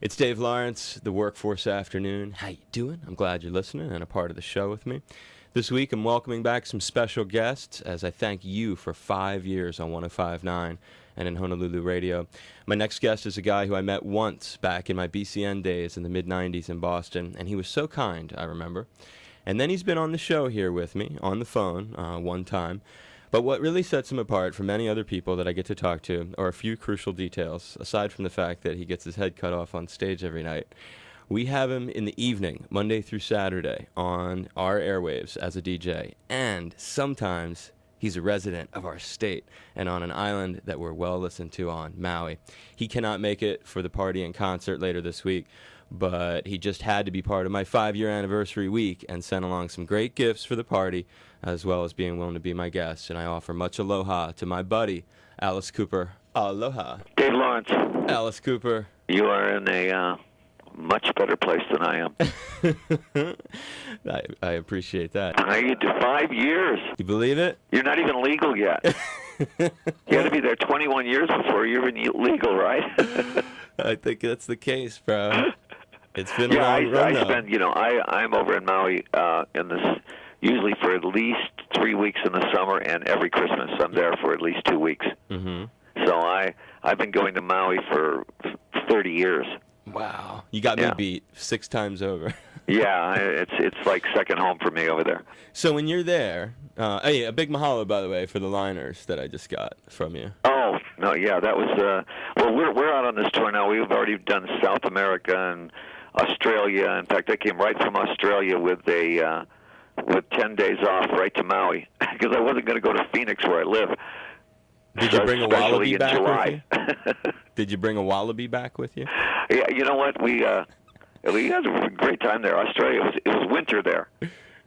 It's Dave Lawrence, the Workforce Afternoon. How you doing? I'm glad you're listening and a part of the show with me. This week, I'm welcoming back some special guests as I thank you for 5 years on 105.9 and in Honolulu Radio. My next guest is a guy who I met once back in my BCN days in the mid-'90s in Boston, and he was so kind, I remember. And then he's been on the show here with me, on the phone, one time. But what really sets him apart from many other people that I get to talk to are a few crucial details, aside from the fact that he gets his head cut off on stage every night. We have him in the evening, Monday through Saturday, on our airwaves as a DJ. And sometimes he's a resident of our state and on an island that we're well listened to on, Maui. He cannot make it for the party and concert later this week, but he just had to be part of my 5-year anniversary week and sent along some great gifts for the party, as well as being willing to be my guest. And I offer much aloha to my buddy, Alice Cooper. Aloha. Dave Lawrence. Alice Cooper. You are in a much better place than I am. I appreciate that. You do 5 years. You believe it? You're not even legal yet. You got to be there 21 years before you're even legal, right? I think that's the case, bro. It's been a long run, though. I'm over in Maui in this usually for at least 3 weeks in the summer, and every Christmas I'm there for at least 2 weeks. Mm-hmm. So I've been going to Maui for 30 years. Wow. You got me beat 6 times over. Yeah, it's like second home for me over there. So when you're there, hey, a big mahalo, by the way, for the liners that I just got from you. Oh, no, yeah, that was, well, we're out on this tour now. We've already done South America and Australia. In fact, I came right from Australia with 10 days off right to Maui because I wasn't going to go to Phoenix where I live. Did you bring a wallaby back July. with you? Did you bring a wallaby back with you? Yeah, you know what? We had a great time there. Australia, it was winter there.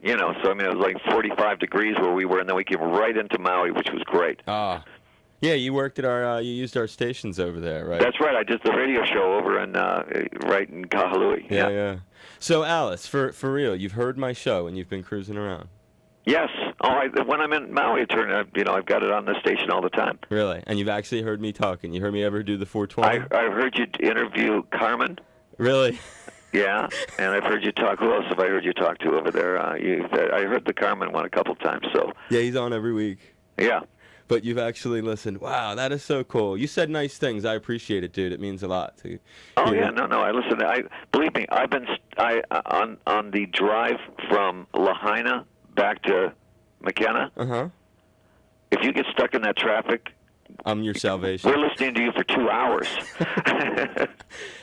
So I mean, it was like 45 degrees where we were, and then we came right into Maui, which was great. Ah. Yeah, you worked at you used our stations over there, right? That's right. I did the radio show over in right in Kahului. Yeah. So, Alice, for real, you've heard my show and you've been cruising around. Yes. When I'm in Maui, I've got it on the station all the time. Really? And you've actually heard me talking. You heard me ever do the 420? I've heard you interview Carmen. Really? Yeah, and I've heard you talk. Who else have I heard you talk to over there? I heard the Carmen one a couple times. So. Yeah, he's on every week. Yeah. But you've actually listened. Wow, that is so cool. You said nice things. I appreciate it, dude. It means a lot to. Oh yeah, no. I listen. Believe me. I've been on the drive from Lahaina back to McKenna. If you get stuck in that traffic, I'm your salvation. We're listening to you for 2 hours.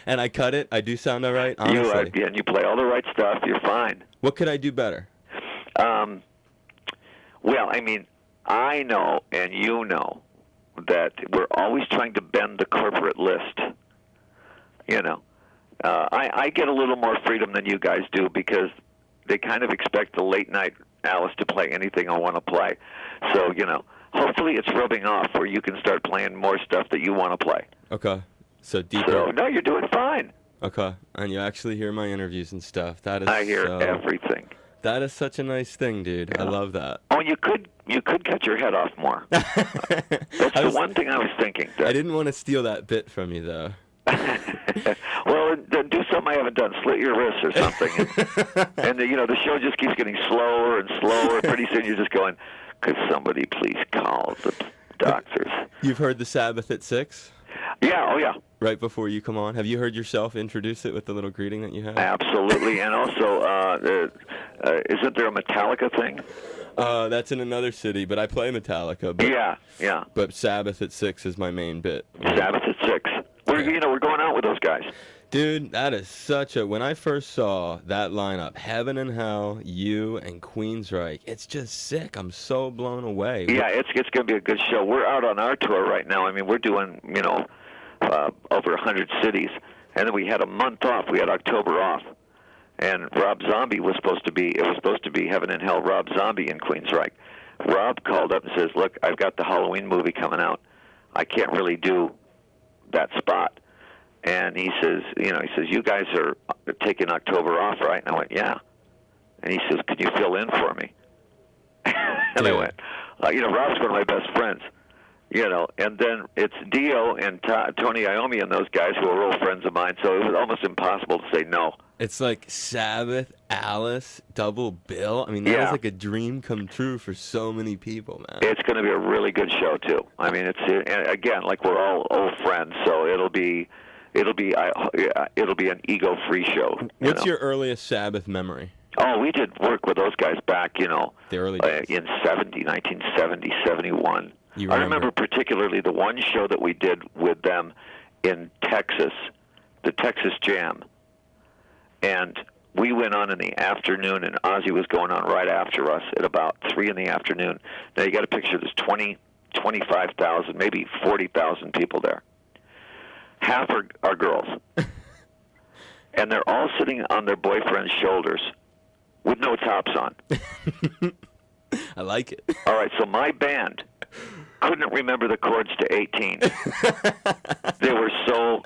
And I cut it. I do sound all right. Honestly. And you play all the right stuff. You're fine. What could I do better? Well, I mean, I know and you know that we're always trying to bend the corporate list. I get a little more freedom than you guys do because they kind of expect the late night Alice to play anything I want to play. So, hopefully it's rubbing off where you can start playing more stuff that you want to play. Okay. So deeper. So, no, you're doing fine. Okay. And you actually hear my interviews and stuff. I hear everything. That is such a nice thing, dude. Yeah. I love that. Oh, you could cut your head off more. That's the one thing I was thinking. I didn't want to steal that bit from you, though. Well, then do something I haven't done. Slit your wrists or something. And the show just keeps getting slower and slower. Pretty soon you're just going, could somebody please call the doctors? You've heard the Sabbath at 6? Yeah, oh yeah. Right before you come on. Have you heard yourself introduce it with the little greeting that you have? Absolutely. And also, isn't there a Metallica thing? That's in another city, but I play Metallica. But, yeah. But Sabbath at 6 is my main bit. Sabbath at 6. We're going out with those guys. Dude, that is such a... When I first saw that lineup, Heaven and Hell, you, and Queensryche, it's just sick. I'm so blown away. Yeah, it's going to be a good show. We're out on our tour right now. I mean, we're doing, over 100 cities. And then we had a month off. We had October off. And Rob Zombie was supposed to be Heaven and Hell Rob Zombie in Queensryche. Rob called up and says, look, I've got the Halloween movie coming out. I can't really do that spot. And he says, you guys are taking October off, right? And I went, yeah. And he says, could you fill in for me? And I went, Rob's one of my best friends. You know, and then it's Dio and Tony Iommi and those guys who are old friends of mine, so it was almost impossible to say no. It's like Sabbath, Alice, double bill. I mean, that is like a dream come true for so many people, man. It's going to be a really good show too. I mean, and again, like we're all old friends, so it'll be an ego-free show. What's your earliest Sabbath memory? Oh, we did work with those guys back, the early days. In 1970, 71. I remember particularly the one show that we did with them in Texas, the Texas Jam. And we went on in the afternoon, and Ozzy was going on right after us at about 3 in the afternoon. Now, you got to picture there's 25,000, maybe 40,000 people there. Half are girls. And they're all sitting on their boyfriend's shoulders with no tops on. I like it. All right, so my band couldn't remember the chords to 18. They were so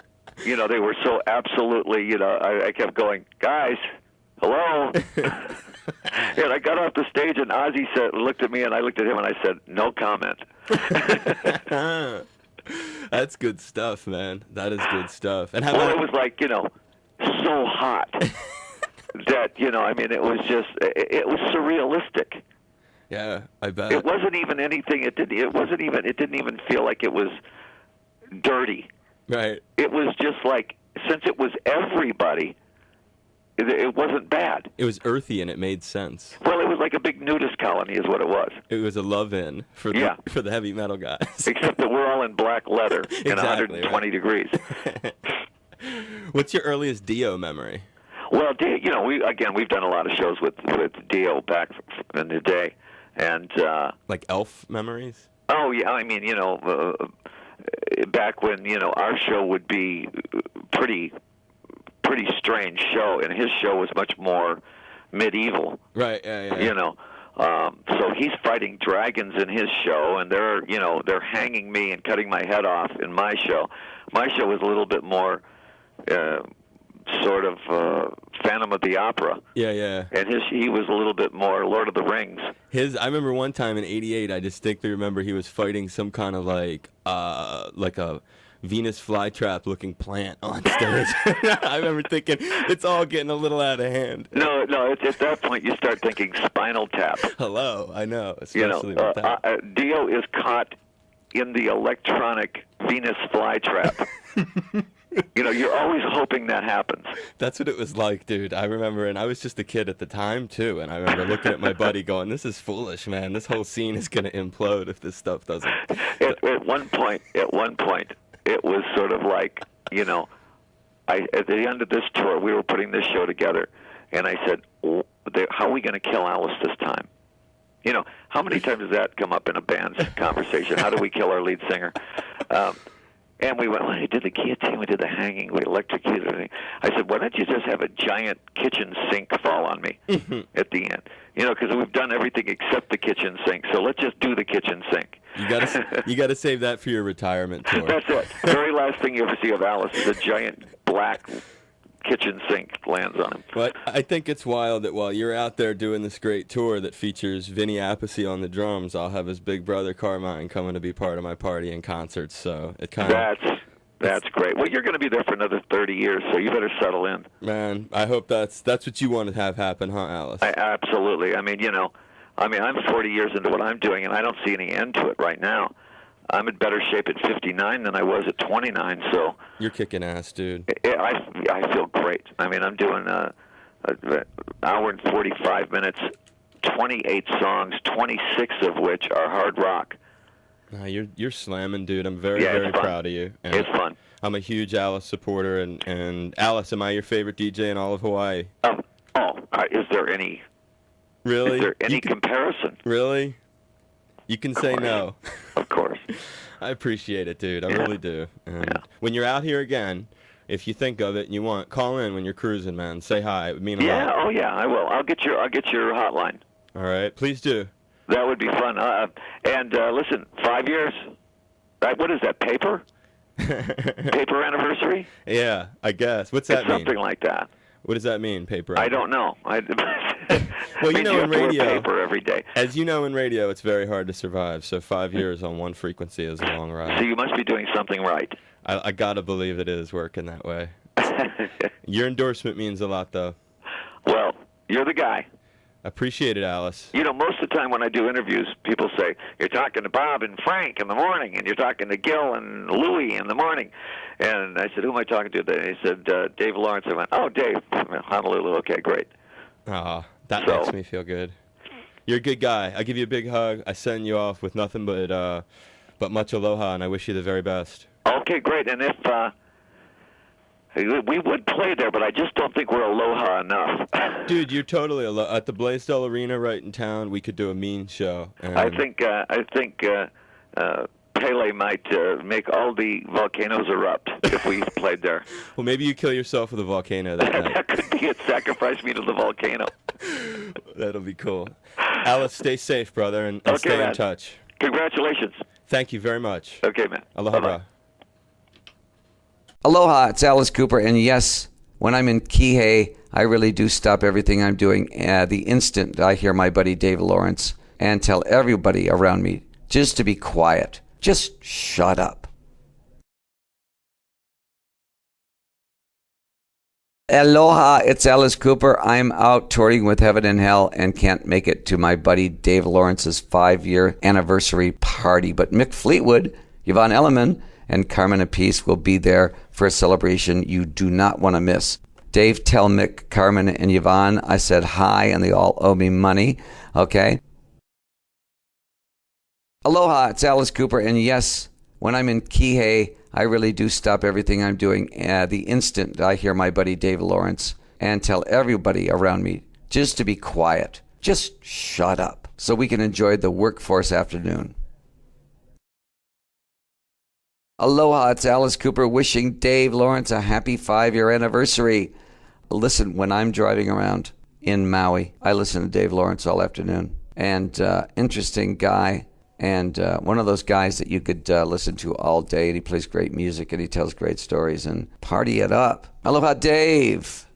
absolutely, I kept going, guys, hello. And I got off the stage, and Ozzy looked at me, and I looked at him, and I said, no comment. That's good stuff, man. That is good stuff. And it was like, so hot that, I mean, it was just, it was surrealistic. Yeah, I bet. It wasn't even anything. It didn't even feel like it was dirty. Right. It was just like, since it was everybody, it wasn't bad. It was earthy and it made sense. Well, it was like a big nudist colony is what it was. It was a love-in for the heavy metal guys. Except that we're all in black leather in 120 degrees. What's your earliest Dio memory? Well, we've done a lot of shows with Dio back in the day. And like Elf memories? Oh, yeah. I mean, back when, our show would be pretty strange show, and his show was much more medieval. Right, yeah. So he's fighting dragons in his show, and they're hanging me and cutting my head off in my show. My show was a little bit more sort of Phantom of the Opera. Yeah. And he was a little bit more Lord of the Rings. I remember one time in '88, I distinctly remember he was fighting some kind of like a Venus flytrap looking plant on stage. I remember thinking, it's all getting a little out of hand. No, it's at that point you start thinking Spinal Tap. Hello, I know, especially with that. Dio is caught in the electronic Venus flytrap. You're always hoping that happens. That's what it was like, dude. I remember, and I was just a kid at the time, too, and I remember looking at my buddy going, this is foolish, man. This whole scene is going to implode if this stuff doesn't. At one point, it was sort of like, at the end of this tour, we were putting this show together, and I said, how are we going to kill Alice this time? How many times does that come up in a band's conversation? How do we kill our lead singer? And we went, we did the guillotine, we did the hanging, we electrocuted everything. I said, why don't you just have a giant kitchen sink fall on me at the end? Because we've done everything except the kitchen sink, so let's just do the kitchen sink. You gotta save that for your retirement tour. That's it. The very last thing you ever see of Alice is a giant black kitchen sink lands on him. But I think it's wild that while you're out there doing this great tour that features Vinny Appice on the drums, I'll have his big brother Carmine coming to be part of my party and concerts. So it kind of that's great. Well, you're going to be there for another 30 years, so you better settle in. Man, I hope that's what you want to have happen, huh, Alice? Absolutely. I mean, I'm 40 years into what I'm doing, and I don't see any end to it right now. I'm in better shape at 59 than I was at 29, so... You're kicking ass, dude. I feel great. I mean, I'm doing an hour and 45 minutes, 28 songs, 26 of which are hard rock. You're slamming, dude. I'm very, very proud of you. And it's fun. I'm a huge Alice supporter, and Alice, am I your favorite DJ in all of Hawaii? Is there any... Really? Is there any comparison? Really? You can say no. Of course. I appreciate it, dude. I really do. And when you're out here again, if you think of it and you want, call in when you're cruising, man. Say hi. It would mean a lot. Yeah. Oh, yeah. I will. I'll get your hotline. All right. Please do. That would be fun. And listen, 5 years. What is that? Paper? Paper anniversary? Yeah, I guess. What's that mean? Something like that. What does that mean, paper? I don't know. Well, you means know, you in have to wear radio, paper every day. as you know, in radio, it's very hard to survive. So 5 years on one frequency is a long So ride. you must be doing something right. I gotta believe it is working that way. Your endorsement means a lot, though. Well, you're the guy. Appreciate it, Alice. You know, most of the time when I do interviews, people say, you're talking to Bob and Frank in the morning, and you're talking to Gil and Louie in the morning. And I said, who am I talking to today? He said, Dave Lawrence. I went, oh, Dave, Honolulu. Okay, great. That makes me feel good. You're a good guy. I give you a big hug. I send you off with nothing but much aloha, and I wish you the very best. Okay, great. And if we would play there, but I just don't think we're aloha enough. Dude, you're totally at the Blaisdell Arena right in town. We could do a mean show. I think Pele might make all the volcanoes erupt if we played there. Well, maybe you kill yourself with a volcano that night. That could be it. Sacrifice me to the volcano. That'll be cool. Alice, stay safe, brother, and Okay, stay man. in touch. Congratulations. Thank you very much. Okay, man. Aloha, Bye-bye. bro. Aloha, it's Alice Cooper, and yes, when I'm in Kihei, I really do stop everything I'm doing the instant I hear my buddy Dave Lawrence and tell everybody around me just to be quiet. Just shut up. Aloha, it's Alice Cooper. I'm out touring with Heaven and Hell and can't make it to my buddy Dave Lawrence's 5-year anniversary party. But Mick Fleetwood, Yvonne Elliman, and Carmen Apice will be there for a celebration you do not want to miss. Dave, tell Mick, Carmen, and Yvonne I said hi and they all owe me money, okay? Aloha, it's Alice Cooper, and yes, when I'm in Kihei, I really do stop everything I'm doing the instant I hear my buddy Dave Lawrence and tell everybody around me just to be quiet. Just shut up so we can enjoy the workforce afternoon. Aloha, it's Alice Cooper wishing Dave Lawrence a happy 5-year anniversary. Listen, when I'm driving around in Maui, I listen to Dave Lawrence all afternoon. And interesting guy, and one of those guys that you could listen to all day, and he plays great music and he tells great stories and party it up. Aloha, Dave.